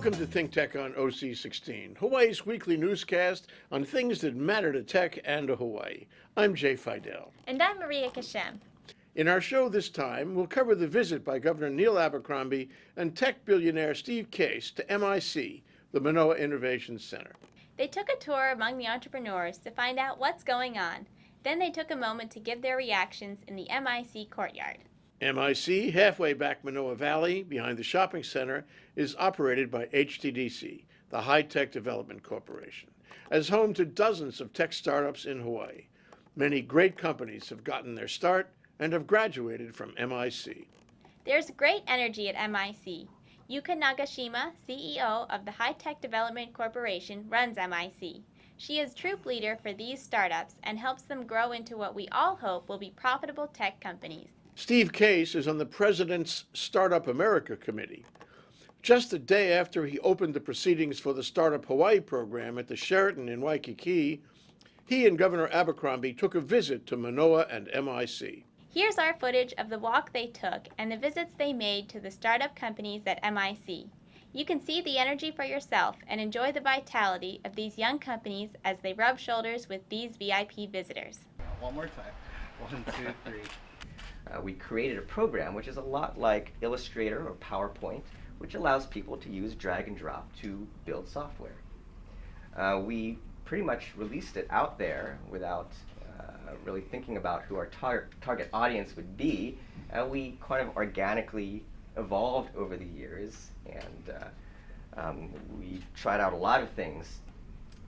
Welcome to ThinkTech on OC16, Hawaii's weekly newscast on things that matter to tech and to Hawaii. I'm Jay Fidell. And I'm Maria Kashem. In our show this time, we'll cover the visit by Governor Neil Abercrombie and tech billionaire Steve Case to MIC, the Manoa Innovation Center. They took a tour among the entrepreneurs to find out what's going on. Then they took a moment to give their reactions in the MIC courtyard. MIC, halfway back Manoa Valley, behind the shopping center, is operated by HTDC, the High Tech Development Corporation, as home to dozens of tech startups in Hawaii. Many great companies have gotten their start and have graduated from MIC. There's great energy at MIC. Yuka Nagashima, CEO of the High Tech Development Corporation, runs MIC. She is troop leader for these startups and helps them grow into what we all hope will be profitable tech companies. Steve Case is on the President's Startup America Committee. Just a day after he opened the proceedings for the Startup Hawaii program at the Sheraton in Waikiki, he and Governor Abercrombie took a visit to Manoa and MIC. Here's our footage of the walk they took and the visits they made to the startup companies at MIC. You can see the energy for yourself and enjoy the vitality of these young companies as they rub shoulders with these VIP visitors. One more time. 1, 2, 3. We created a program which is a lot like Illustrator or PowerPoint, which allows people to use drag and drop to build software. We pretty much released it out there without really thinking about who our target audience would be. We kind of organically evolved over the years, and we tried out a lot of things.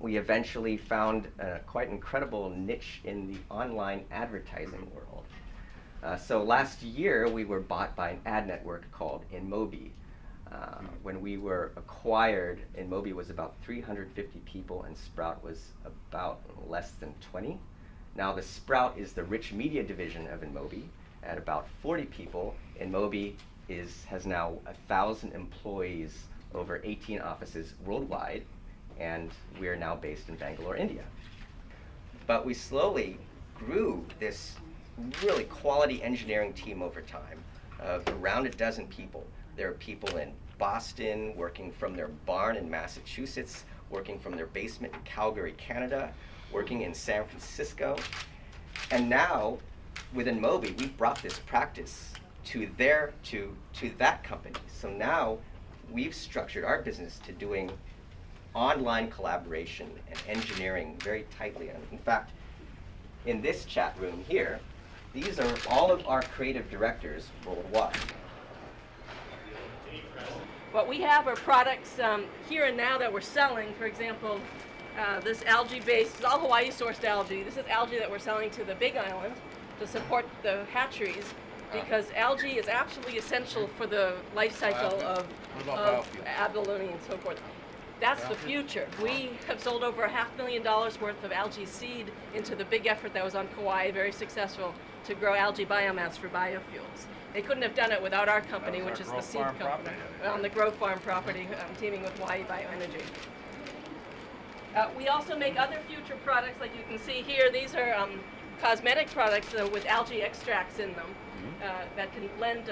We eventually found a quite incredible niche in the online advertising world. So last year, we were bought by an ad network called InMobi. When we were acquired, InMobi was about 350 people, and Sprout was about less than 20. Now, the Sprout is the rich media division of InMobi. At about 40 people, InMobi has now 1,000 employees over 18 offices worldwide, and we are now based in Bangalore, India. But we slowly grew this really quality engineering team over time of around a dozen people. There are people in Boston working from their barn in Massachusetts, working from their basement in Calgary, Canada, working in San Francisco. And now, within InMobi, we've brought this practice to that company. So now we've structured our business to doing online collaboration and engineering very tightly. And in fact, in this chat room here, these are all of our creative directors worldwide. What we have are products here and now that we're selling. For example, this algae-based, all Hawaii-sourced algae. This is algae that we're selling to the Big Island to support the hatcheries, because algae is absolutely essential for the life cycle of abalone and so forth. That's the future. We have sold over $500,000 worth of algae seed into the big effort that was on Kauai, very successful, to grow algae biomass for biofuels. They couldn't have done it without our company, which is the seed company, on the Grove Farm property, teaming with Hawaii Bioenergy. We also make other future products, like you can see here. These are cosmetic products with algae extracts in them that can lend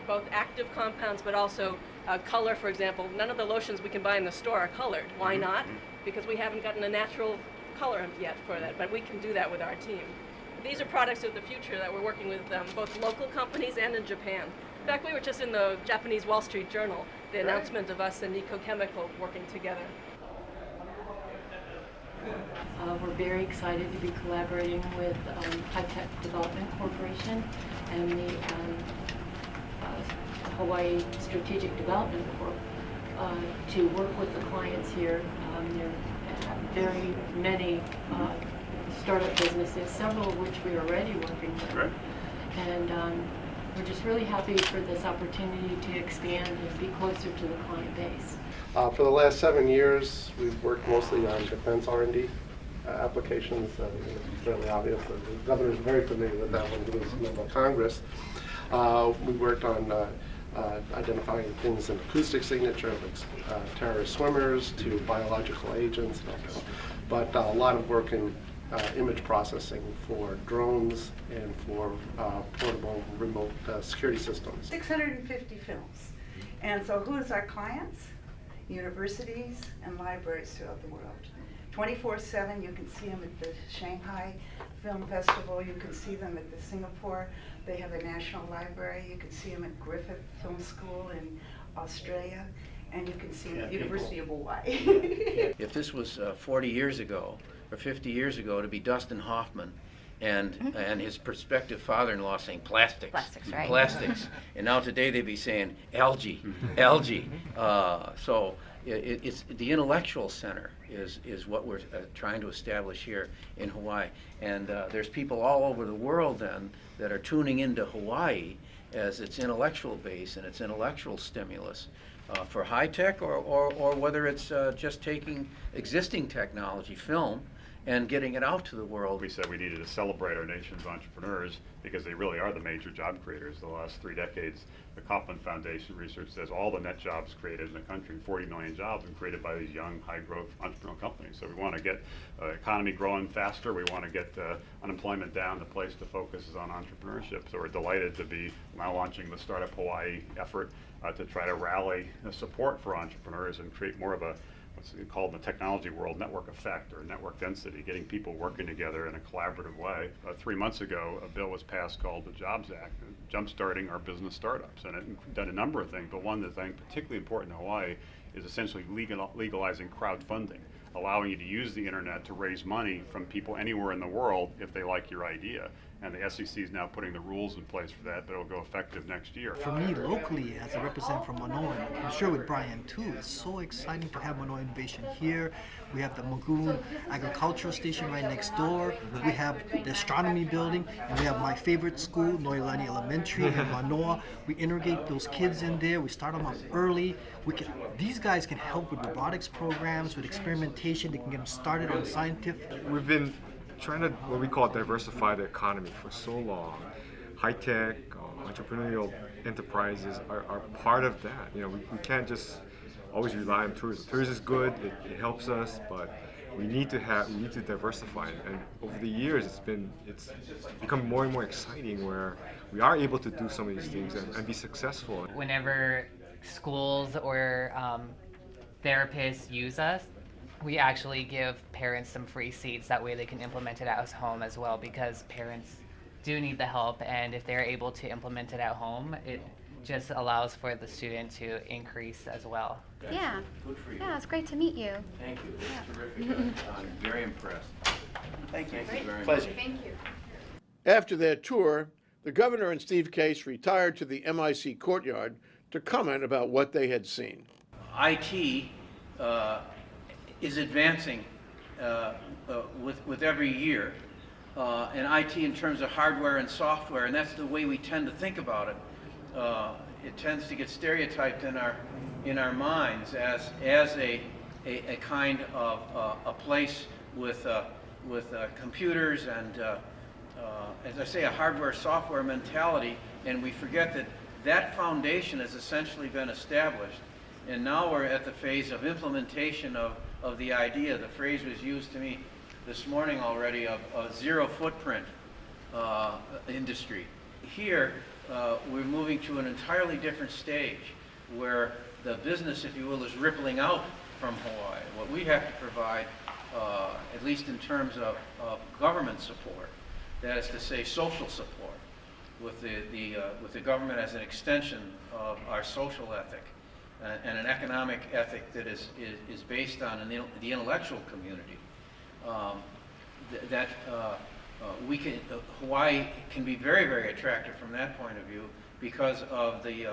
both active compounds but also color, for example. None of the lotions we can buy in the store are colored. Why not? Because we haven't gotten a natural color yet for that, but we can do that with our team. These are products of the future that we're working with both local companies and in Japan. In fact, we were just in the Japanese Wall Street Journal, the announcement of us and Nikko Chemical working together. We're very excited to be collaborating with High Tech Development Corporation and the Hawaii Strategic Development Corp to work with the clients here. There are very many startup businesses, several of which we are already working with. Right. And we're just really happy for this opportunity to expand and be closer to the client base. For the last 7 years, we've worked mostly on defense R&D applications. It's fairly obvious that the governor is very familiar with that when he was a member of Congress. We worked on identifying things in acoustic signature, like terrorist swimmers to biological agents, but a lot of work in image processing for drones and for portable remote security systems. 650 films. And so who is our clients? universities, and libraries throughout the world. 24/7, you can see them at the Shanghai Film Festival, you can see them at the Singapore, they have a national library, you can see them at Griffith Film School in Australia, and you can see them at the University of Hawaii. If this was 40 years ago or 50 years ago, to be Dustin Hoffman and his prospective father-in-law saying plastics, Plastics, right. plastics, and now today they'd be saying algae, algae. So it's the intellectual center is what we're trying to establish here in Hawaii, and there's people all over the world then that are tuning into Hawaii as its intellectual base and its intellectual stimulus. For high tech or whether it's just taking existing technology, film, and getting it out to the world. We said we needed to celebrate our nation's entrepreneurs because they really are the major job creators. The last 3 decades, the Kauffman Foundation research says all the net jobs created in the country, 40 million jobs, have been created by these young, high-growth entrepreneurial companies. So we want to get the economy growing faster. We want to get unemployment down. The place to focus is on entrepreneurship. So we're delighted to be now launching the Startup Hawaii effort to try to rally support for entrepreneurs and create more of a what's called in the technology world network effect or network density, getting people working together in a collaborative way. 3 months ago, a bill was passed called the Jobs Act, jumpstarting our business startups, and it done a number of things, but one that I think particularly important in Hawaii is essentially legalizing crowdfunding, allowing you to use the internet to raise money from people anywhere in the world if they like your idea. And the SEC is now putting the rules in place for that will go effective next year. For me, locally, as a representative from Manoa, and I'm sure with Brian too, it's so exciting to have Manoa Innovation here. We have the Magoon Agricultural Station right next door. We have the Astronomy Building, and we have my favorite school, Noilani Elementary in Manoa. We integrate those kids in there. We start them up early. These guys can help with robotics programs, with experimentation. They can get them started on scientific. We've been trying to, what we call, diversify the economy for so long. High-tech, entrepreneurial enterprises are part of that. You know, we can't just always rely on tourism. Tourism is good, it helps us, but we need to diversify it. And over the years, it's become more and more exciting where we are able to do some of these things and be successful. Whenever schools or therapists use us, we actually give parents some free seats. That way they can implement it at home as well, because parents do need the help, and if they're able to implement it at home, it just allows for the student to increase as well. Yeah. Good for you. Yeah, it's great to meet you. Thank you. It's terrific. I'm very impressed. Thank you. Thank you very much. Pleasure. Thank you. After their tour, the governor and Steve Case retired to the MIC courtyard to comment about what they had seen. IT is advancing with every year, and IT in terms of hardware and software, and that's the way we tend to think about it. It tends to get stereotyped in our minds as a kind of a place with computers and as I say, a hardware-software mentality, and we forget that foundation has essentially been established, and now we're at the phase of implementation of the idea. The phrase was used to me this morning already of a zero footprint industry. Here, we're moving to an entirely different stage where the business, if you will, is rippling out from Hawaii. What we have to provide, at least in terms of government support, that is to say social support, with the government as an extension of our social ethic and an economic ethic that is based on the intellectual community. Hawaii can be very, very attractive from that point of view because of the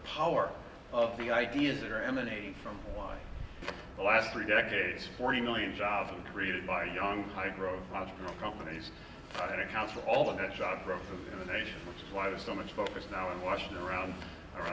power of the ideas that are emanating from Hawaii. The last 3 decades, 40 million jobs have been created by young, high-growth entrepreneurial companies, and it accounts for all the net job growth in the nation, which is why there's so much focus now in Washington around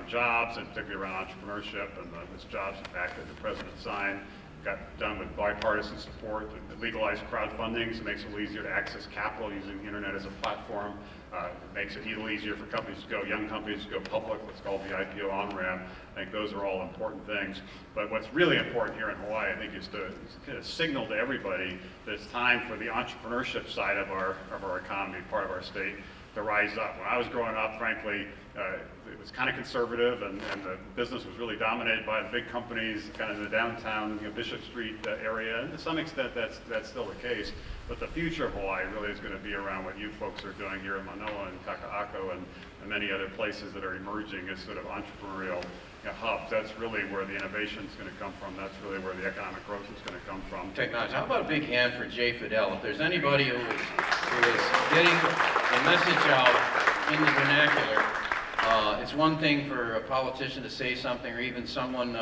jobs, and particularly around entrepreneurship, and this Jobs Act that the President signed got done with bipartisan support. It legalized crowdfunding, so it makes it a little easier to access capital using the internet as a platform. It makes it a little easier for companies to go, young companies to go public, what's called the IPO on-ramp. I think those are all important things. But what's really important here in Hawaii, I think, is to kind of signal to everybody that it's time for the entrepreneurship side of our economy, part of our state, to rise up. When I was growing up, frankly, it was kind of conservative, and the business was really dominated by the big companies, kind of in the downtown, Bishop Street area, and to some extent that's still the case. But the future of Hawaii really is going to be around what you folks are doing here in Manoa and Kaka'ako and many other places that are emerging as sort of entrepreneurial hubs. That's really where the innovation is going to come from. That's really where the economic growth is going to come from. Technology. How about a big hand for Jay Fidell? If there's anybody who is getting the message out in the vernacular, it's one thing for a politician to say something, or even someone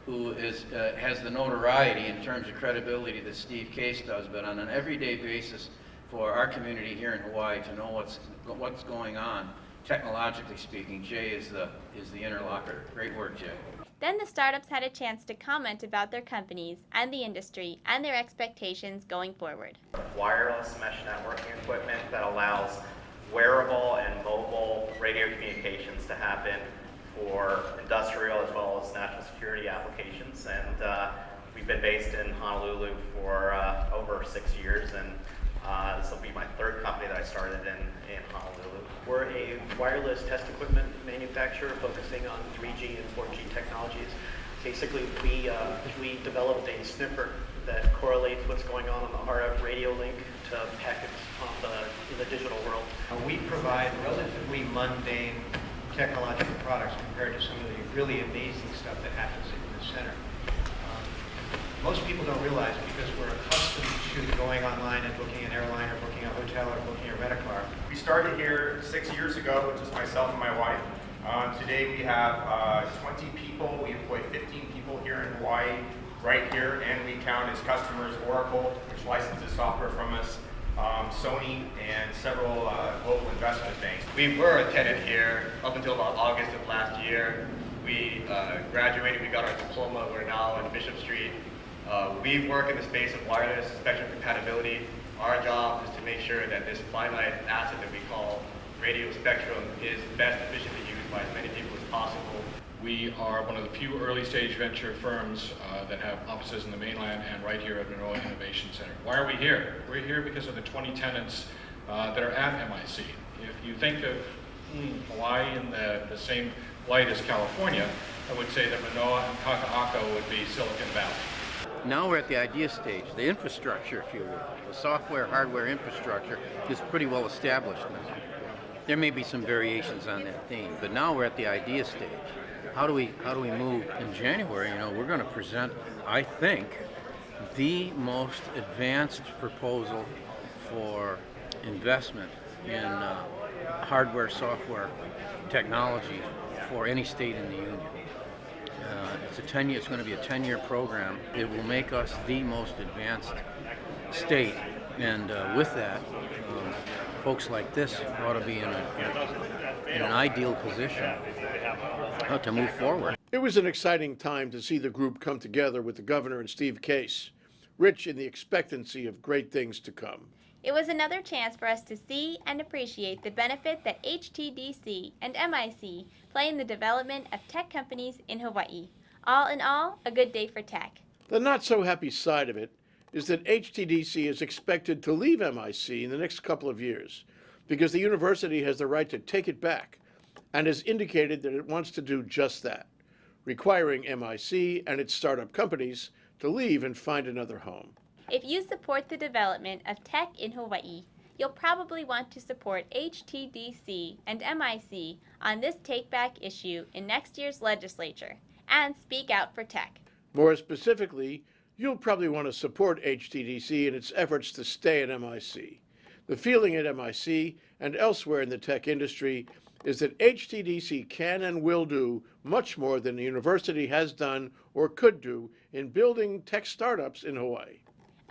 who has the notoriety in terms of credibility that Steve Case does, but on an everyday basis for our community here in Hawaii to know what's going on, technologically speaking, Jay is the interlocutor. Great work, Jay. Then the startups had a chance to comment about their companies and the industry and their expectations going forward. Wireless mesh networking equipment that allows wearable and mobile radio communications to happen for industrial as well as national security applications. And we've been based in Honolulu for over 6 years, and this will be my third company that I started in Honolulu. We're a wireless test equipment manufacturer focusing on 3G and 4G technologies. Basically, we developed a sniffer that correlates what's going on the RF radio link to packets in the digital world. We provide relatively mundane technological products compared to some of the really amazing stuff that happens in the center. Most people don't realize, because we're accustomed to going online and booking an airline or booking a hotel or booking a rent-a-car. We started here 6 years ago, just myself and my wife. Today we have 20 people. We employ 15 people here in Hawaii, right here, and we count as customers Oracle, which licenses software from us, Sony, and several global investment banks. We were a tenant here up until about August of last year. We graduated, we got our diploma. We're now in Bishop Street. We work in the space of wireless spectrum compatibility. Our job is to make sure that this finite asset that we call radio spectrum is best efficiently used by as many people as possible. We are one of the few early stage venture firms that have offices in the mainland and right here at Manoa Innovation Center. Why are we here? We're here because of the 20 tenants that are at MIC. If you think of Hawaii in the same light as California, I would say that Manoa and Kaka'ako would be Silicon Valley. Now we're at the idea stage, the infrastructure, if you will. The software, hardware infrastructure is pretty well established now. There may be some variations on that theme, but now we're at the idea stage. How do we move? In January, we're going to present, I think, the most advanced proposal for investment in hardware, software technology for any state in the union. It's going to be a 10-year program. It will make us the most advanced state, and with that, folks like this ought to be in an ideal position to move forward. It was an exciting time to see the group come together with the governor and Steve Case, rich in the expectancy of great things to come. It was another chance for us to see and appreciate the benefit that HTDC and MIC play in the development of tech companies in Hawaii. All in all, a good day for tech. The not-so-happy side of it is that HTDC is expected to leave MIC in the next couple of years because the university has the right to take it back and has indicated that it wants to do just that, requiring MIC and its startup companies to leave and find another home. If you support the development of tech in Hawaii, you'll probably want to support HTDC and MIC on this take-back issue in next year's legislature and speak out for tech. More specifically, you'll probably want to support HTDC in its efforts to stay at MIC. The feeling at MIC and elsewhere in the tech industry is that HTDC can and will do much more than the university has done or could do in building tech startups in Hawaii.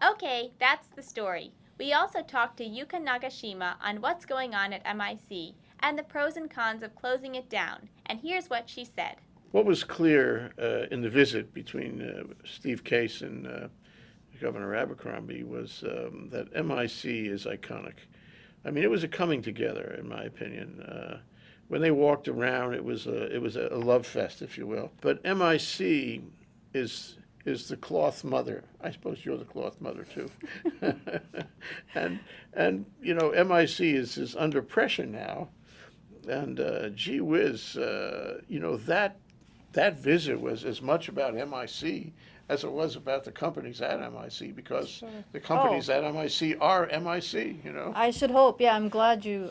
Okay, that's the story. We also talked to Yuka Nagashima on what's going on at MIC and the pros and cons of closing it down, and here's what she said. What was clear in the visit between Steve Case and Governor Abercrombie was that MIC is iconic. I mean, it was a coming together, in my opinion. When they walked around, it was a love fest, if you will. But MIC is the cloth mother. I suppose you're the cloth mother too. and MIC is under pressure now And gee whiz, that visit was as much about MIC as it was about the companies at MIC, because Sure. the companies Oh. at MIC are MIC, I should hope. Yeah, I'm glad you.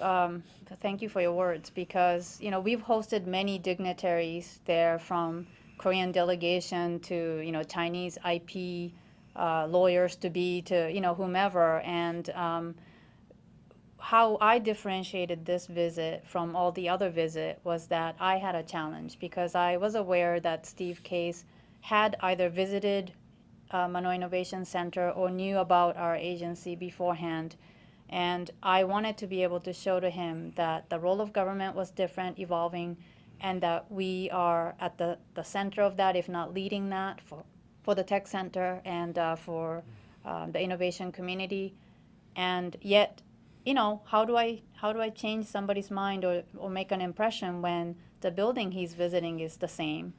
Thank you for your words, because we've hosted many dignitaries there, from Korean delegation to Chinese IP lawyers to be to whomever, and how I differentiated this visit from all the other visit was that I had a challenge, because I was aware that Steve Case had either visited Manoa Innovation Center or knew about our agency beforehand. And I wanted to be able to show to him that the role of government was different, evolving, and that we are at the center of that, if not leading that, for the tech center and for the innovation community. And yet, how do I change somebody's mind or make an impression when the building he's visiting is the same?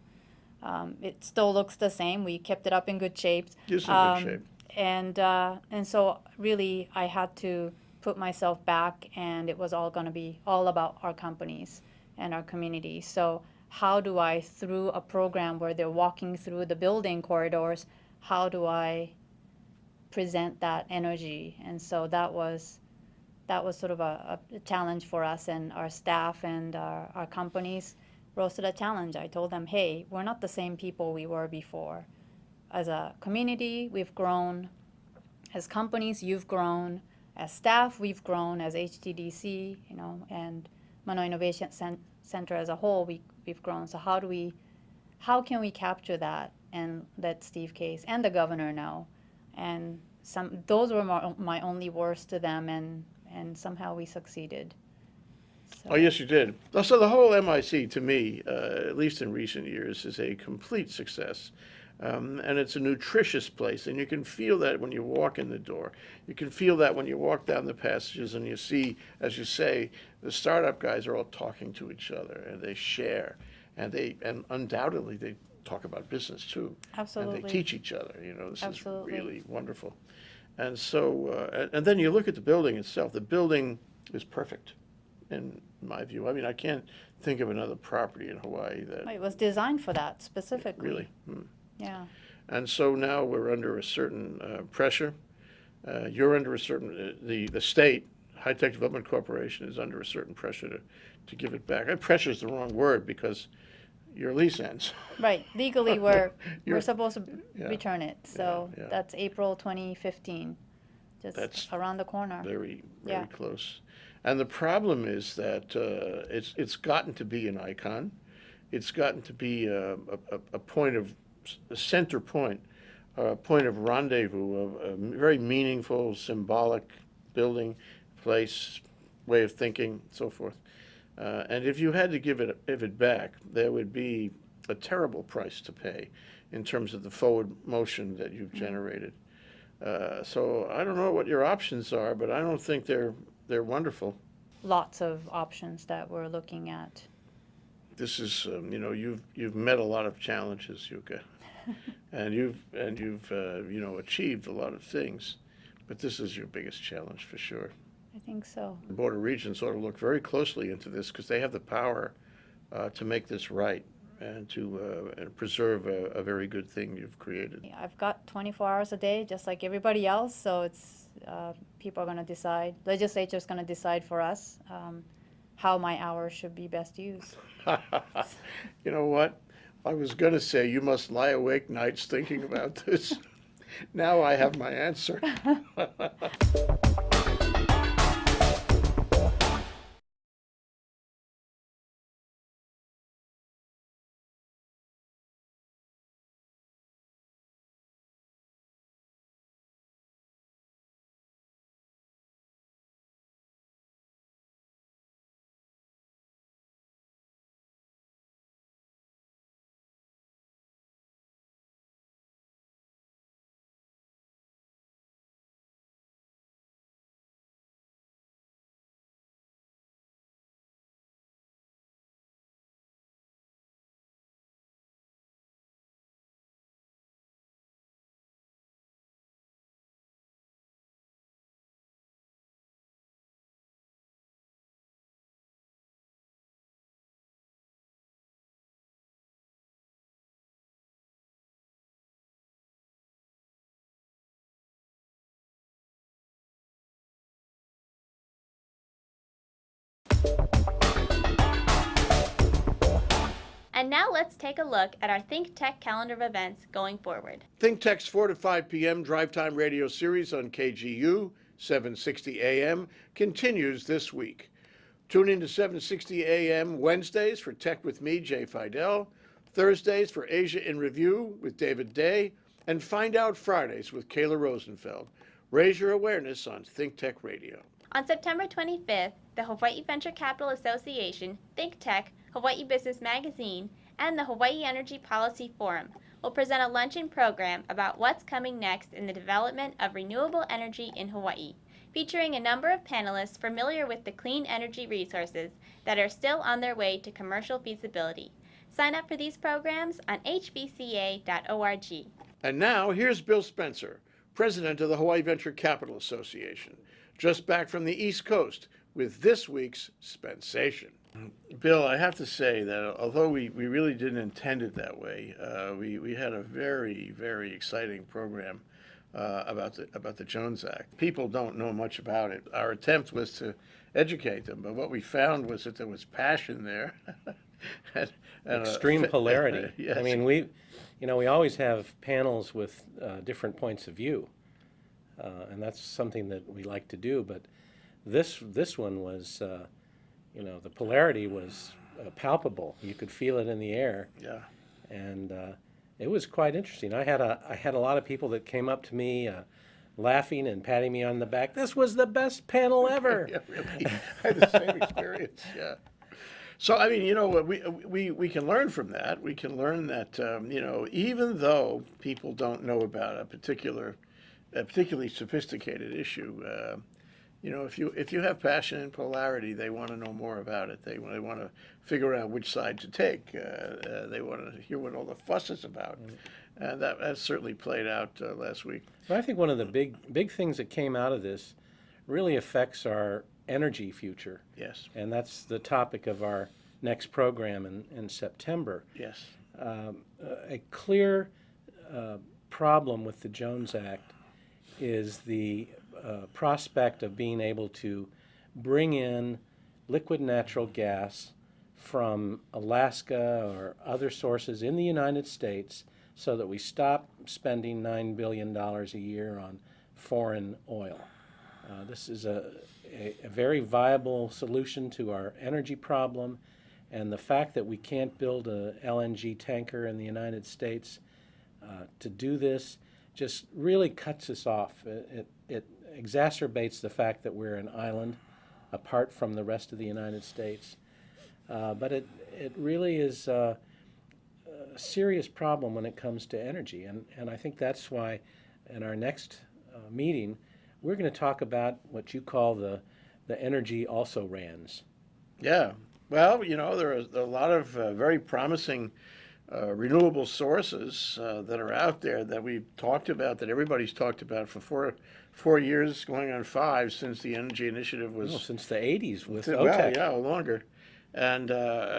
It still looks the same. We kept it up in good shape. It's in good shape. And so really I had to put myself back, and it was all going to be all about our companies and our community. So how do I, through a program where they're walking through the building corridors, how do I present that energy? And so that was sort of a challenge for us, and our staff and our companies rose to the challenge. I told them, hey, we're not the same people we were before. As a community, we've grown. As companies, you've grown. As staff, we've grown. As HTDC, and Manoa Innovation Center as a whole, we've grown. So how can we capture that and let Steve Case and the governor know? And those were my only words to them, and somehow we succeeded. Oh, yes, you did. So the whole MIC, to me, at least in recent years, is a complete success. And it's a nutritious place, and you can feel that when you walk in the door. You can feel that when you walk down the passages and you see, as you say, the startup guys are all talking to each other, and they share, and undoubtedly they talk about business too. Absolutely. And they teach each other. This Absolutely. is really wonderful. And so, and then you look at the building itself. The building is perfect, in my view. I mean, I can't think of another property in Hawaii that... It was designed for that specifically. Really? Yeah. And so now we're under a certain pressure. You're under a certain, the state, High Tech Development Corporation, is under a certain pressure to give it back. Pressure is the wrong word, because your lease ends. Right. Legally, we're supposed to return it. So yeah. that's April 2015. That's around the corner. Very close. And the problem is that it's gotten to be an icon. It's gotten to be a point of, a center point, a point of rendezvous, a very meaningful, symbolic building, place, way of thinking, so forth. And if you had to give it back, there would be a terrible price to pay in terms of the forward motion that you've generated. So I don't know what your options are, but I don't think they're wonderful. Lots of options that we're looking at. This is, you've met a lot of challenges, Yuka, and you've achieved a lot of things, but this is your biggest challenge for sure. I think so. The Board of Regents ought to look very closely into this, because they have the power to make this right and to preserve a very good thing you've created. I've got 24 hours a day, just like everybody else, so it's people are going to decide, legislature's going to decide for us how my hours should be best used. You know what? I was going to say you must lie awake nights thinking about this. Now I have my answer. And now let's take a look at our ThinkTech calendar of events going forward. ThinkTech's 4 to 5 p.m. drive time radio series on KGU 760 AM continues this week. Tune in to 760 AM Wednesdays for Tech with me, Jay Fidell, Thursdays for Asia in Review with David Day, and Find Out Fridays with Kayla Rosenfeld. Raise your awareness on ThinkTech Radio. On September 25th, the Hawaii Venture Capital Association, ThinkTech, Hawaii Business Magazine, and the Hawaii Energy Policy Forum will present a luncheon program about what's coming next in the development of renewable energy in Hawaii, featuring a number of panelists familiar with the clean energy resources that are still on their way to commercial feasibility. Sign up for these programs on hvca.org. And now, here's Bill Spencer, president of the Hawaii Venture Capital Association, just back from the East Coast with this week's Spensation. Bill, I have to say that although we really didn't intend it that way, we had a very, very exciting program about the Jones Act. People don't know much about it. Our attempt was to educate them, but what we found was that there was passion there. and Extreme polarity. Yes. I mean, we always have panels with different points of view, and that's something that we like to do. But this one was, the polarity was palpable. You could feel it in the air. Yeah. And it was quite interesting. I had a lot of people that came up to me laughing and patting me on the back. This was the best panel ever. Yeah, really. I had the same experience. Yeah. So, I mean, we can learn from that. We can learn that, even though people don't know about a particularly sophisticated issue, if you have passion and polarity, they want to know more about it. They want to figure out which side to take. They want to hear what all the fuss is about. And that certainly played out last week. But I think one of the big things that came out of this really affects our energy future. Yes. And that's the topic of our next program in September. Yes. A clear problem with the Jones Act is the prospect of being able to bring in liquid natural gas from Alaska or other sources in the United States so that we stop spending $9 billion a year on foreign oil. This is a very viable solution to our energy problem, and the fact that we can't build a LNG tanker in the United States to do this just really cuts us off. It exacerbates the fact that we're an island apart from the rest of the United States. But it really is a serious problem when it comes to energy, and I think that's why in our next meeting we're going to talk about what you call the energy also-rans. Yeah. Well, there are a lot of very promising renewable sources that are out there that we've talked about, that everybody's talked about for four years, going on 5 since the Energy Initiative was... since the 80s with well, OTEC. yeah, longer. And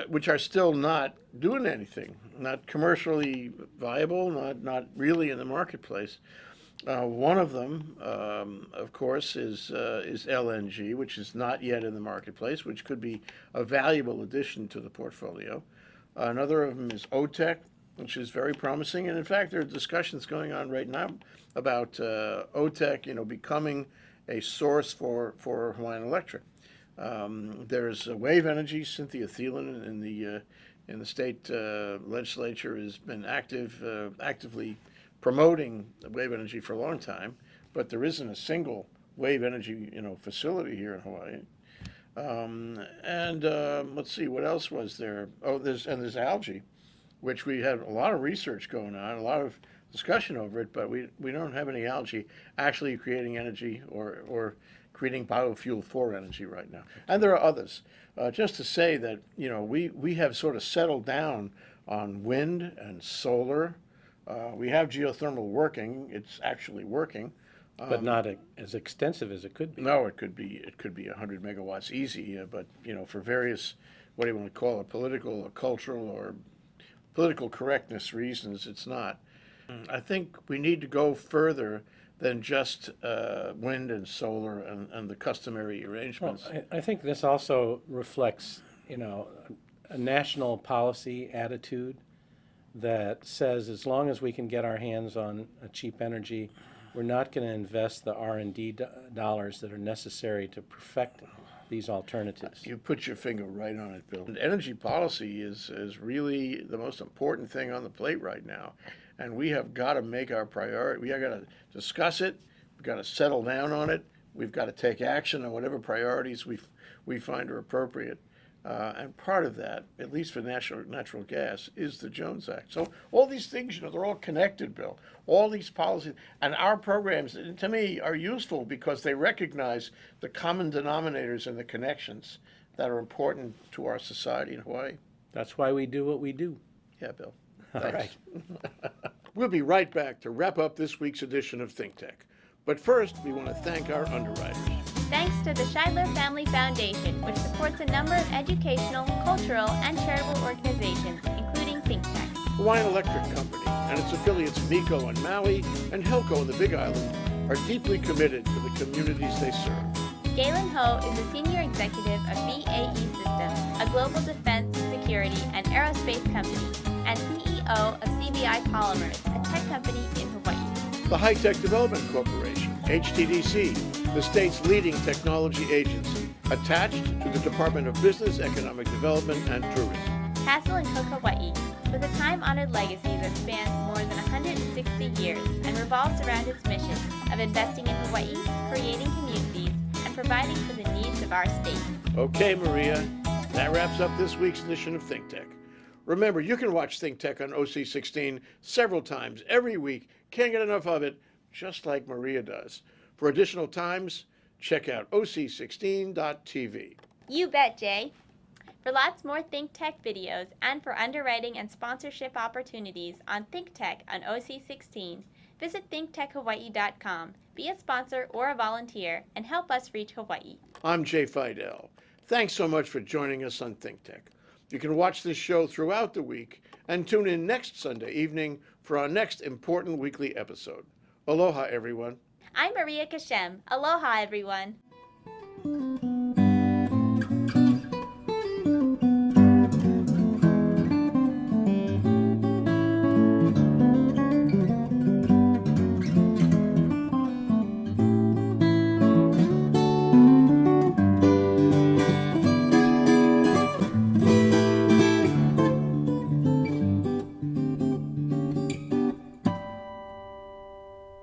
which are still not doing anything, not commercially viable, not really in the marketplace. One of them, of course, is LNG, which is not yet in the marketplace, which could be a valuable addition to the portfolio. Another of them is OTEC, which is very promising. And in fact, there are discussions going on right now about OTEC, becoming a source for Hawaiian Electric. There's wave energy. Cynthia Thielen in the state legislature has been actively promoting wave energy for a long time, but there isn't a single wave energy facility here in Hawaii. Let's see, what else was there? Oh, there's algae, which we had a lot of research going on, a lot of discussion over it, but we don't have any algae actually creating energy or creating biofuel for energy right now. And there are others. Just to say that we have sort of settled down on wind and solar. We have geothermal working. It's actually working. But not as extensive as it could be. No, it could be 100 megawatts easy, but for various, what do you want to call it, political or cultural or political correctness reasons, it's not. I think we need to go further than just wind and solar and the customary arrangements. Well, I think this also reflects, a national policy attitude that says as long as we can get our hands on a cheap energy, we're not going to invest the R&D dollars that are necessary to perfect these alternatives. You put your finger right on it, Bill. And energy policy is really the most important thing on the plate right now. And we have got to make our priority. We have got to discuss it. We've got to settle down on it. We've got to take action on whatever priorities we find are appropriate. And part of that, at least for natural gas, is the Jones Act. So all these things, they're all connected, Bill. All these policies. And our programs, to me, are useful because they recognize the common denominators and the connections that are important to our society in Hawaii. That's why we do what we do. Yeah, Bill. All Thanks. We'll be right back to wrap up this week's edition of ThinkTech. But first, we want to thank our underwriters. Thanks to the Scheidler Family Foundation, which supports a number of educational, cultural, and charitable organizations, including ThinkTech. Hawaiian Electric Company and its affiliates Miko and Maui and Helco in the Big Island are deeply committed to the communities they serve. Galen Ho is the Senior Executive of BAE Systems, a global defense, security, and aerospace company, and CEO of CBI Polymers, a tech company in Hawaii. The High Tech Development Corporation, HTDC, the state's leading technology agency, attached to the Department of Business, Economic Development, and Tourism. Castle and Cook Hawaii, with a time-honored legacy that spans more than 160 years and revolves around its mission of investing in Hawaii, creating communities, and providing for the needs of our state. Okay, Maria, that wraps up this week's edition of ThinkTech. Remember, you can watch ThinkTech on OC16 several times every week. Can't get enough of it, just like Maria does. For additional times, check out oc16.tv. You bet, Jay. For lots more ThinkTech videos and for underwriting and sponsorship opportunities on ThinkTech on OC16, visit thinktechhawaii.com, be a sponsor or a volunteer, and help us reach Hawaii. I'm Jay Fidell. Thanks so much for joining us on ThinkTech. You can watch this show throughout the week and tune in next Sunday evening for our next important weekly episode. Aloha, everyone. I'm Maria Kashem. Aloha, everyone.